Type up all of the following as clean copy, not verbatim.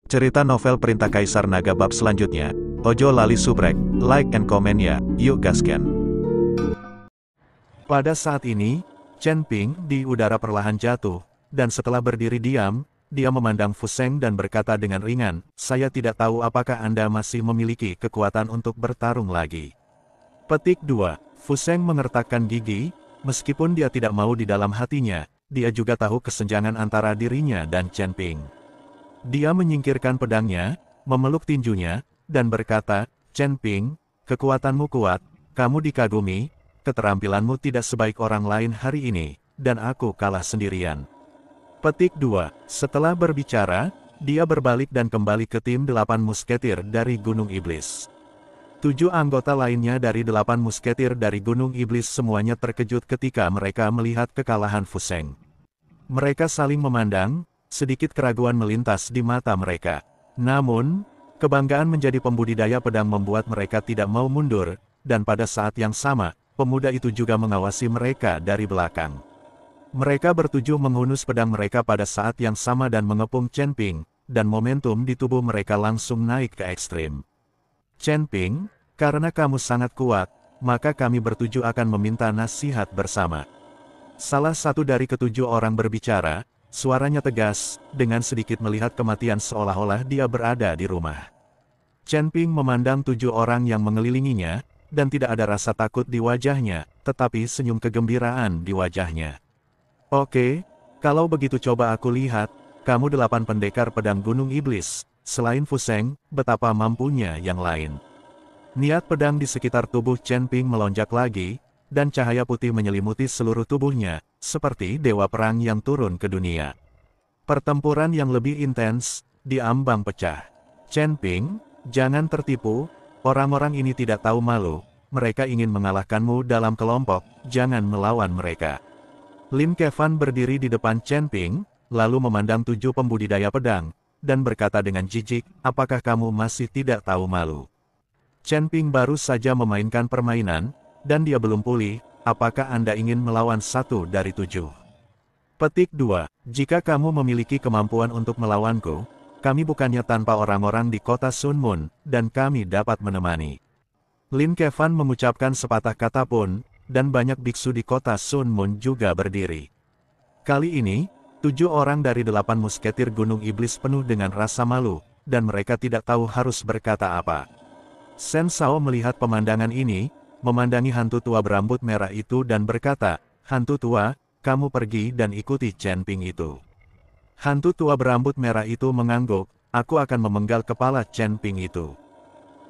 Cerita novel Perintah Kaisar Naga bab selanjutnya. Ojo lali subrek, like and comment ya, yuk gasken. Pada saat ini, Chen Ping di udara perlahan jatuh, dan setelah berdiri diam, dia memandang Fu Sheng dan berkata dengan ringan, "Saya tidak tahu apakah Anda masih memiliki kekuatan untuk bertarung lagi." Petik 2. Fu Sheng mengertakkan gigi, meskipun dia tidak mau di dalam hatinya, dia juga tahu kesenjangan antara dirinya dan Chen Ping. Dia menyingkirkan pedangnya, memeluk tinjunya, dan berkata, "Chen Ping, kekuatanmu kuat, kamu dikagumi, keterampilanmu tidak sebaik orang lain hari ini, dan aku kalah sendirian." Petik 2. Setelah berbicara, dia berbalik dan kembali ke tim 8 musketir dari Gunung Iblis. 7 anggota lainnya dari 8 musketir dari Gunung Iblis semuanya terkejut ketika mereka melihat kekalahan Fu Sheng. Mereka saling memandang, sedikit keraguan melintas di mata mereka. Namun, kebanggaan menjadi pembudidaya pedang membuat mereka tidak mau mundur, dan pada saat yang sama, pemuda itu juga mengawasi mereka dari belakang. Mereka bertujuh menghunus pedang mereka pada saat yang sama dan mengepung Chen Ping, dan momentum di tubuh mereka langsung naik ke ekstrim. "Chen Ping, karena kamu sangat kuat, maka kami bertujuh akan meminta nasihat bersama." Salah satu dari ketujuh orang berbicara, suaranya tegas, dengan sedikit melihat kematian seolah-olah dia berada di rumah. Chen Ping memandang 7 orang yang mengelilinginya, dan tidak ada rasa takut di wajahnya, tetapi senyum kegembiraan di wajahnya. "Oke, kalau begitu coba aku lihat, kamu 8 pendekar pedang Gunung Iblis, selain Fu Sheng, betapa mampunya yang lain." Niat pedang di sekitar tubuh Chen Ping melonjak lagi, dan cahaya putih menyelimuti seluruh tubuhnya, seperti dewa perang yang turun ke dunia. Pertempuran yang lebih intens, di ambang pecah. "Chen Ping, jangan tertipu, orang-orang ini tidak tahu malu, mereka ingin mengalahkanmu dalam kelompok, jangan melawan mereka." Lin Kevan berdiri di depan Chen Ping, lalu memandang 7 pembudidaya pedang, dan berkata dengan jijik, "Apakah kamu masih tidak tahu malu?" Chen Ping baru saja memainkan permainan, dan dia belum pulih, apakah Anda ingin melawan 1 dari 7? Petik 2. Jika kamu memiliki kemampuan untuk melawanku, kami bukannya tanpa orang-orang di kota Sun Mun, dan kami dapat menemani. Lin Kevan mengucapkan sepatah kata pun, dan banyak biksu di kota Sun Mun juga berdiri. Kali ini, 7 orang dari 8 musketir Gunung Iblis penuh dengan rasa malu, dan mereka tidak tahu harus berkata apa. Shen Shao melihat pemandangan ini, memandangi hantu tua berambut merah itu dan berkata, "Hantu tua, kamu pergi dan ikuti Chen Ping itu." Hantu tua berambut merah itu mengangguk, "Aku akan memenggal kepala Chen Ping itu."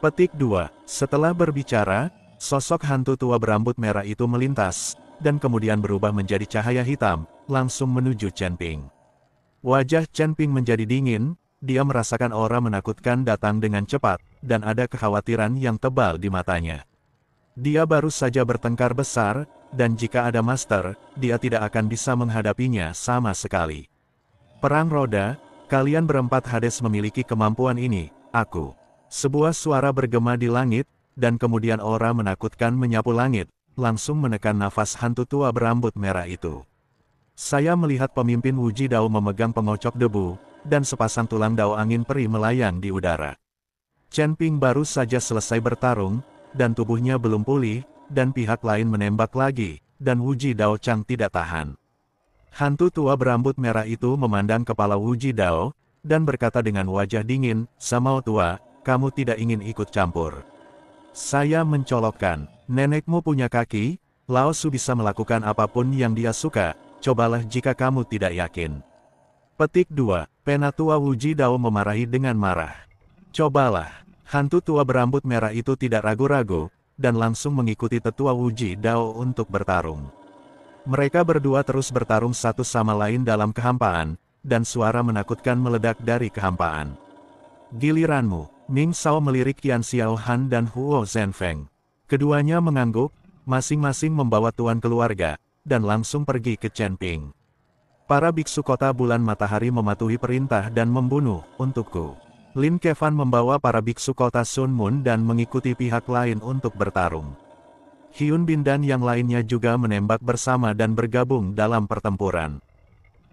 Petik 2. Setelah berbicara, sosok hantu tua berambut merah itu melintas, dan kemudian berubah menjadi cahaya hitam, langsung menuju Chen Ping. Wajah Chen Ping menjadi dingin, dia merasakan aura menakutkan datang dengan cepat, dan ada kekhawatiran yang tebal di matanya. Dia baru saja bertengkar besar, dan jika ada master, dia tidak akan bisa menghadapinya sama sekali. "Perang roda, kalian berempat Hades memiliki kemampuan ini, aku." Sebuah suara bergema di langit, dan kemudian aura menakutkan menyapu langit, langsung menekan nafas hantu tua berambut merah itu. Saya melihat pemimpin Wuji Dao memegang pengocok debu, dan sepasang tulang dao angin peri melayang di udara. Chen Ping baru saja selesai bertarung, dan tubuhnya belum pulih, dan pihak lain menembak lagi, dan Wuji Dao Chang tidak tahan. Hantu tua berambut merah itu memandang kepala Wuji Dao, dan berkata dengan wajah dingin, "Samao tua, kamu tidak ingin ikut campur. Saya mencolokkan, nenekmu punya kaki, Lao Su bisa melakukan apapun yang dia suka, cobalah jika kamu tidak yakin." Petik 2. Penatua Wuji Dao memarahi dengan marah. "Cobalah." Hantu tua berambut merah itu tidak ragu-ragu, dan langsung mengikuti tetua Wuji Dao untuk bertarung. Mereka berdua terus bertarung satu sama lain dalam kehampaan, dan suara menakutkan meledak dari kehampaan. "Giliranmu." Ming Shao melirik Qian Xiao Han dan Huo Zhenfeng. Keduanya mengangguk, masing-masing membawa tuan keluarga, dan langsung pergi ke Chen Ping. "Para biksu kota bulan matahari mematuhi perintah dan membunuh untukku." Lin Kevan membawa para biksu kota Sun Mun dan mengikuti pihak lain untuk bertarung. Hyun Bin dan yang lainnya juga menembak bersama dan bergabung dalam pertempuran.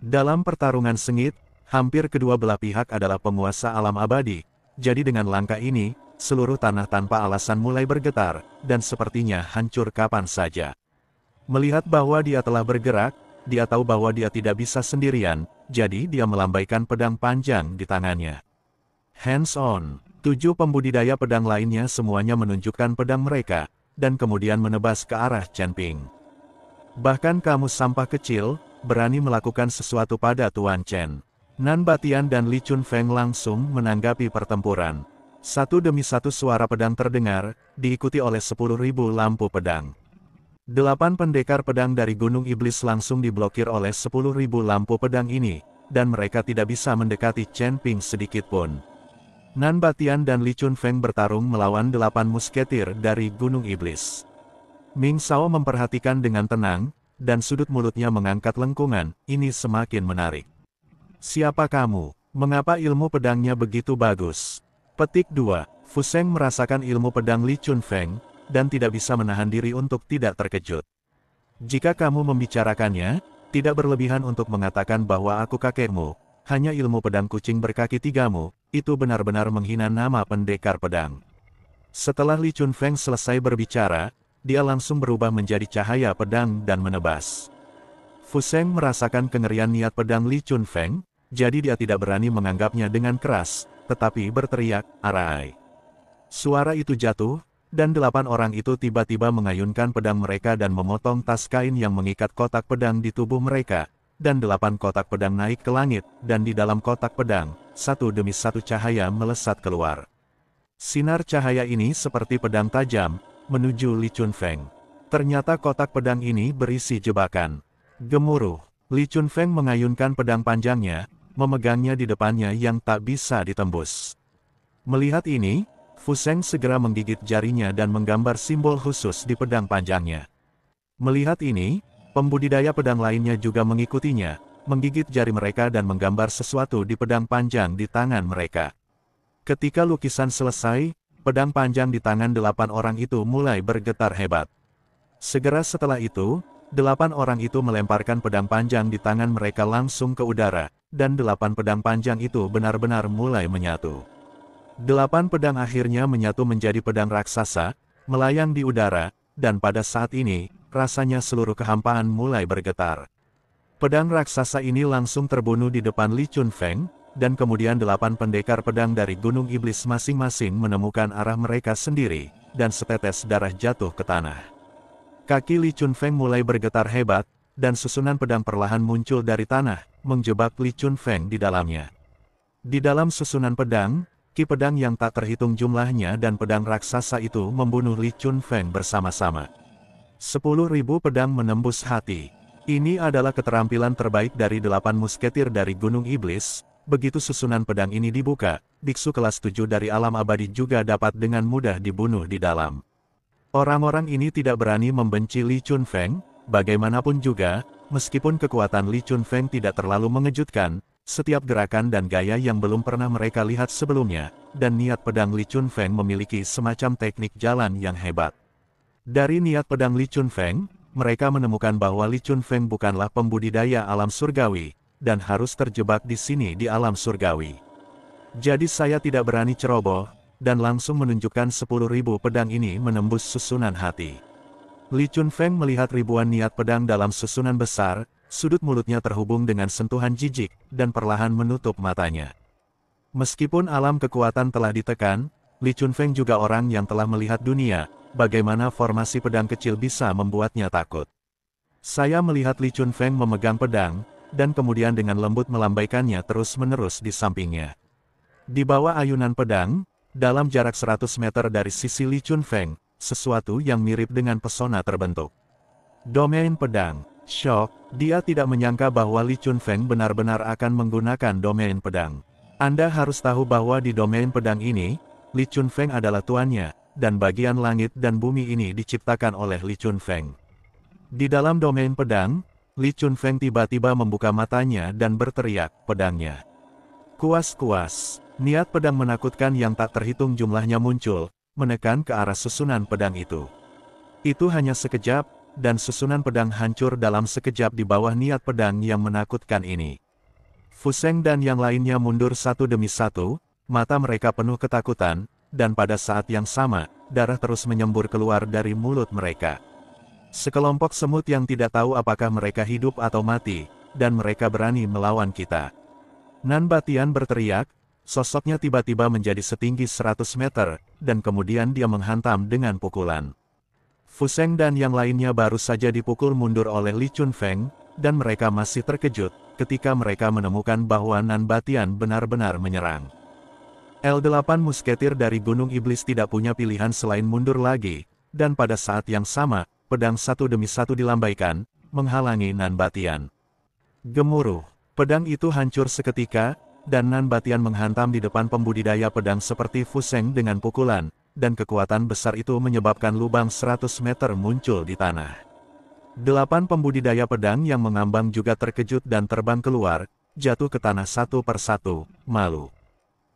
Dalam pertarungan sengit, Hampir kedua belah pihak adalah penguasa alam abadi, jadi dengan langkah ini, seluruh tanah tanpa alasan mulai bergetar, dan sepertinya hancur kapan saja. Melihat bahwa dia telah bergerak, dia tahu bahwa dia tidak bisa sendirian, jadi dia melambaikan pedang panjang di tangannya. Hands on, 7 pembudidaya pedang lainnya semuanya menunjukkan pedang mereka, dan kemudian menebas ke arah Chen Ping. Bahkan kamu sampah kecil, berani melakukan sesuatu pada Tuan Chen. Nan Batian dan Li Chunfeng langsung menanggapi pertempuran. Satu demi satu suara pedang terdengar, diikuti oleh 10.000 lampu pedang. 8 pendekar pedang dari Gunung Iblis langsung diblokir oleh 10.000 lampu pedang ini, dan mereka tidak bisa mendekati Chen Ping sedikit pun. Nan Batian dan Li Chunfeng bertarung melawan 8 musketir dari Gunung Iblis. Ming Shao memperhatikan dengan tenang, dan sudut mulutnya mengangkat lengkungan, ini semakin menarik. Siapa kamu? Mengapa ilmu pedangnya begitu bagus? Petik 2. Fu Sheng merasakan ilmu pedang Li Chunfeng, dan tidak bisa menahan diri untuk tidak terkejut. Jika kamu membicarakannya, tidak berlebihan untuk mengatakan bahwa aku kakekmu, hanya ilmu pedang kucing berkaki tigamu, itu benar-benar menghina nama pendekar pedang. Setelah Li Chunfeng selesai berbicara, dia langsung berubah menjadi cahaya pedang dan menebas. Fu Sheng merasakan kengerian niat pedang Li Chunfeng, jadi dia tidak berani menganggapnya dengan keras, tetapi berteriak, "Arai!" Suara itu jatuh, dan 8 orang itu tiba-tiba mengayunkan pedang mereka dan memotong tas kain yang mengikat kotak pedang di tubuh mereka, dan 8 kotak pedang naik ke langit, dan di dalam kotak pedang, satu demi satu cahaya melesat keluar. Sinar cahaya ini seperti pedang tajam, menuju Li Chunfeng. Ternyata kotak pedang ini berisi jebakan. Gemuruh, Li Chunfeng mengayunkan pedang panjangnya, memegangnya di depannya yang tak bisa ditembus. Melihat ini, Fu Sheng segera menggigit jarinya dan menggambar simbol khusus di pedang panjangnya. Melihat ini, pembudidaya pedang lainnya juga mengikutinya, menggigit jari mereka dan menggambar sesuatu di pedang panjang di tangan mereka. Ketika lukisan selesai, pedang panjang di tangan 8 orang itu mulai bergetar hebat. Segera setelah itu, 8 orang itu melemparkan pedang panjang di tangan mereka langsung ke udara, dan 8 pedang panjang itu benar-benar mulai menyatu. 8 pedang akhirnya menyatu menjadi pedang raksasa, melayang di udara, dan pada saat ini, rasanya seluruh kehampaan mulai bergetar. Pedang raksasa ini langsung terbunuh di depan Li Chunfeng, dan kemudian 8 pendekar pedang dari Gunung Iblis masing-masing menemukan arah mereka sendiri, dan setetes darah jatuh ke tanah. Kaki Li Chunfeng mulai bergetar hebat, dan susunan pedang perlahan muncul dari tanah, menjebak Li Chunfeng di dalamnya. Di dalam susunan pedang, ki pedang yang tak terhitung jumlahnya dan pedang raksasa itu membunuh Li Chunfeng bersama-sama. 10.000 pedang menembus hati. Ini adalah keterampilan terbaik dari 8 musketir dari Gunung Iblis. Begitu susunan pedang ini dibuka, biksu kelas 7 dari alam abadi juga dapat dengan mudah dibunuh di dalam. Orang-orang ini tidak berani membenci Li Chunfeng, bagaimanapun juga, meskipun kekuatan Li Chunfeng tidak terlalu mengejutkan, setiap gerakan dan gaya yang belum pernah mereka lihat sebelumnya, dan niat pedang Li Chunfeng memiliki semacam teknik jalan yang hebat. Dari niat pedang Li Chunfeng, mereka menemukan bahwa Li Chunfeng bukanlah pembudidaya alam surgawi, dan harus terjebak di sini di alam surgawi. Jadi saya tidak berani ceroboh, dan langsung menunjukkan 10.000 pedang ini menembus susunan hati. Li Chunfeng melihat ribuan niat pedang dalam susunan besar, sudut mulutnya terhubung dengan sentuhan jijik, dan perlahan menutup matanya. Meskipun alam kekuatan telah ditekan, Li Chunfeng juga orang yang telah melihat dunia, bagaimana formasi pedang kecil bisa membuatnya takut. Saya melihat Li Chunfeng memegang pedang, dan kemudian dengan lembut melambaikannya terus-menerus di sampingnya. Di bawah ayunan pedang, dalam jarak 100 meter dari sisi Li Chunfeng, sesuatu yang mirip dengan pesona terbentuk. Domain pedang. Shock, dia tidak menyangka bahwa Li Chunfeng benar-benar akan menggunakan domain pedang. Anda harus tahu bahwa di domain pedang ini, Li Chunfeng adalah tuannya, dan bagian langit dan bumi ini diciptakan oleh Li Chunfeng. Di dalam domain pedang, Li Chunfeng tiba-tiba membuka matanya dan berteriak, pedangnya. Kuas-kuas. Niat pedang menakutkan yang tak terhitung jumlahnya muncul, menekan ke arah susunan pedang itu. Itu hanya sekejap, dan susunan pedang hancur dalam sekejap di bawah niat pedang yang menakutkan ini. Fu Seng dan yang lainnya mundur satu demi satu, mata mereka penuh ketakutan, dan pada saat yang sama, darah terus menyembur keluar dari mulut mereka. Sekelompok semut yang tidak tahu apakah mereka hidup atau mati, dan mereka berani melawan kita. Nan Batian berteriak, sosoknya tiba-tiba menjadi setinggi 100 meter, dan kemudian dia menghantam dengan pukulan. Fu Seng dan yang lainnya baru saja dipukul mundur oleh Li Chunfeng, dan mereka masih terkejut ketika mereka menemukan bahwa Nan Batian benar-benar menyerang. L8 musketir dari Gunung Iblis tidak punya pilihan selain mundur lagi, dan pada saat yang sama, pedang satu demi satu dilambaikan, menghalangi Nan Batian. Gemuruh, pedang itu hancur seketika, dan Nan Batian menghantam di depan pembudidaya pedang seperti Fu Seng dengan pukulan, dan kekuatan besar itu menyebabkan lubang 100 meter muncul di tanah. 8 pembudidaya pedang yang mengambang juga terkejut dan terbang keluar, jatuh ke tanah satu persatu, malu.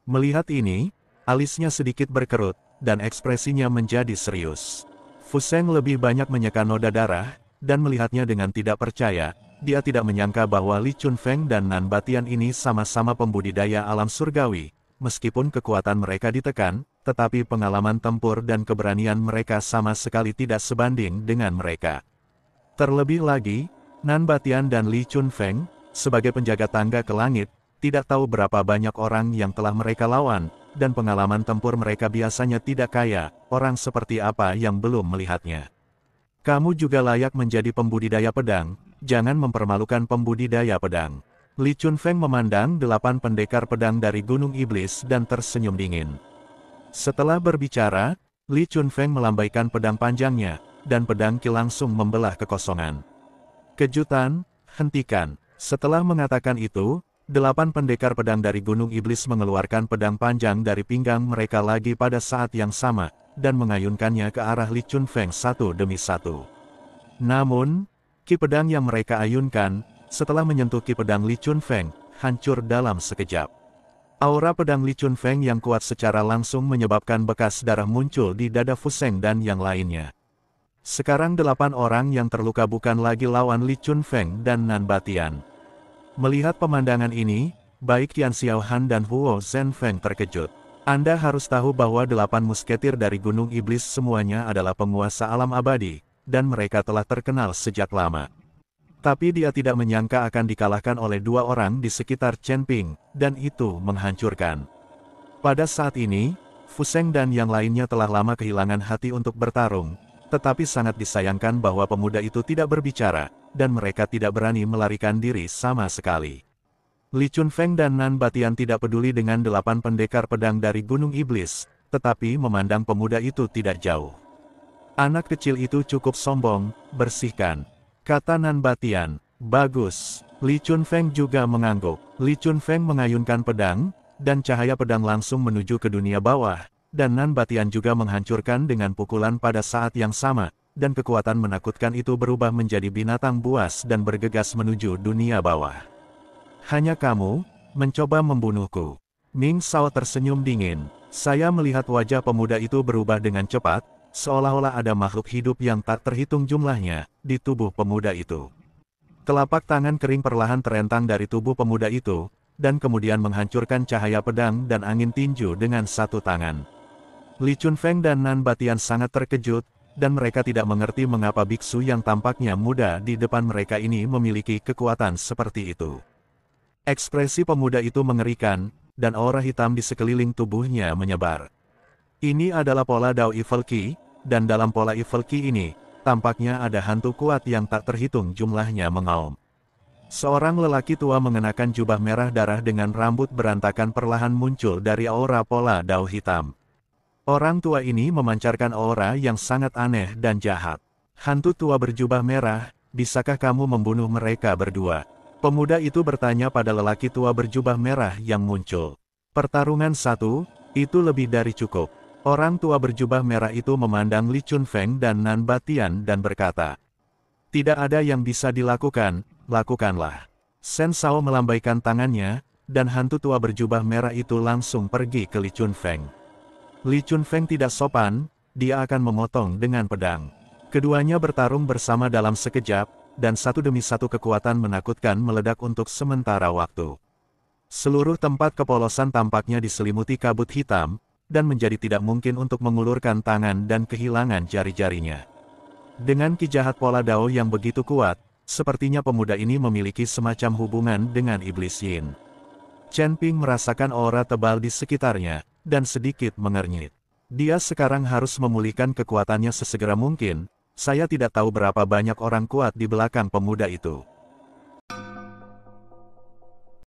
Melihat ini, alisnya sedikit berkerut, dan ekspresinya menjadi serius. Fu Seng lebih banyak menyeka noda darah, dan melihatnya dengan tidak percaya, dia tidak menyangka bahwa Li Chunfeng dan Nan Batian ini sama-sama pembudidaya alam surgawi. Meskipun kekuatan mereka ditekan, tetapi pengalaman tempur dan keberanian mereka sama sekali tidak sebanding dengan mereka. Terlebih lagi, Nan Batian dan Li Chunfeng, sebagai penjaga tangga ke langit, tidak tahu berapa banyak orang yang telah mereka lawan, dan pengalaman tempur mereka biasanya tidak kaya, orang seperti apa yang belum melihatnya. Kamu juga layak menjadi pembudidaya pedang, jangan mempermalukan pembudidaya pedang. Li Chunfeng memandang 8 pendekar pedang dari Gunung Iblis dan tersenyum dingin. Setelah berbicara, Li Chunfeng melambaikan pedang panjangnya, dan pedang Qi langsung membelah kekosongan. Kejutan, hentikan. Setelah mengatakan itu, 8 pendekar pedang dari Gunung Iblis mengeluarkan pedang panjang dari pinggang mereka lagi pada saat yang sama, dan mengayunkannya ke arah Li Chunfeng satu demi satu. Namun, ki pedang yang mereka ayunkan, setelah menyentuh ki pedang Li Chunfeng, hancur dalam sekejap. Aura pedang Li Chunfeng yang kuat secara langsung menyebabkan bekas darah muncul di dada Fu Seng dan yang lainnya. Sekarang 8 orang yang terluka bukan lagi lawan Li Chunfeng dan Nan Batian. Melihat pemandangan ini, baik Tian Xiaohan dan Huo Zhenfeng terkejut. Anda harus tahu bahwa 8 musketir dari Gunung Iblis semuanya adalah penguasa alam abadi, dan mereka telah terkenal sejak lama. Tapi dia tidak menyangka akan dikalahkan oleh 2 orang di sekitar Chen Ping, dan itu menghancurkan. Pada saat ini, Fu Seng dan yang lainnya telah lama kehilangan hati untuk bertarung, tetapi sangat disayangkan bahwa pemuda itu tidak berbicara, dan mereka tidak berani melarikan diri sama sekali. Li Chunfeng dan Nan Batian tidak peduli dengan 8 pendekar pedang dari Gunung Iblis, tetapi memandang pemuda itu tidak jauh. Anak kecil itu cukup sombong, bersihkan, kata Nan Batian. Bagus. Li Chunfeng juga mengangguk. Li Chunfeng mengayunkan pedang, dan cahaya pedang langsung menuju ke dunia bawah, dan Nan Batian juga menghancurkan dengan pukulan pada saat yang sama, dan kekuatan menakutkan itu berubah menjadi binatang buas dan bergegas menuju dunia bawah. Hanya kamu, mencoba membunuhku. Ning Sao tersenyum dingin. Saya melihat wajah pemuda itu berubah dengan cepat, seolah-olah ada makhluk hidup yang tak terhitung jumlahnya di tubuh pemuda itu. Telapak tangan kering perlahan terentang dari tubuh pemuda itu, dan kemudian menghancurkan cahaya pedang dan angin tinju dengan satu tangan. Li Chunfeng dan Nan Batian sangat terkejut, dan mereka tidak mengerti mengapa biksu yang tampaknya muda di depan mereka ini memiliki kekuatan seperti itu. Ekspresi pemuda itu mengerikan, dan aura hitam di sekeliling tubuhnya menyebar. Ini adalah pola Dao Evil Qi, dan dalam pola Evil Qi ini, tampaknya ada hantu kuat yang tak terhitung jumlahnya mengaum. Seorang lelaki tua mengenakan jubah merah darah dengan rambut berantakan perlahan muncul dari aura pola Dao hitam. Orang tua ini memancarkan aura yang sangat aneh dan jahat. Hantu tua berjubah merah, bisakah kamu membunuh mereka berdua? Pemuda itu bertanya pada lelaki tua berjubah merah yang muncul. Pertarungan satu, itu lebih dari cukup. Orang tua berjubah merah itu memandang Li Chunfeng dan Nan Batian dan berkata, "Tidak ada yang bisa dilakukan, lakukanlah." Shen Sao melambaikan tangannya, dan hantu tua berjubah merah itu langsung pergi ke Li Chunfeng. Li Chunfeng tidak sopan, dia akan memotong dengan pedang. Keduanya bertarung bersama dalam sekejap, dan satu demi satu kekuatan menakutkan meledak untuk sementara waktu. Seluruh tempat kepolosan tampaknya diselimuti kabut hitam, dan menjadi tidak mungkin untuk mengulurkan tangan dan kehilangan jari-jarinya. Dengan ki jahat pola Dao yang begitu kuat, sepertinya pemuda ini memiliki semacam hubungan dengan iblis Yin. Chen Ping merasakan aura tebal di sekitarnya, dan sedikit mengernyit. Dia sekarang harus memulihkan kekuatannya sesegera mungkin. Saya tidak tahu berapa banyak orang kuat di belakang pemuda itu.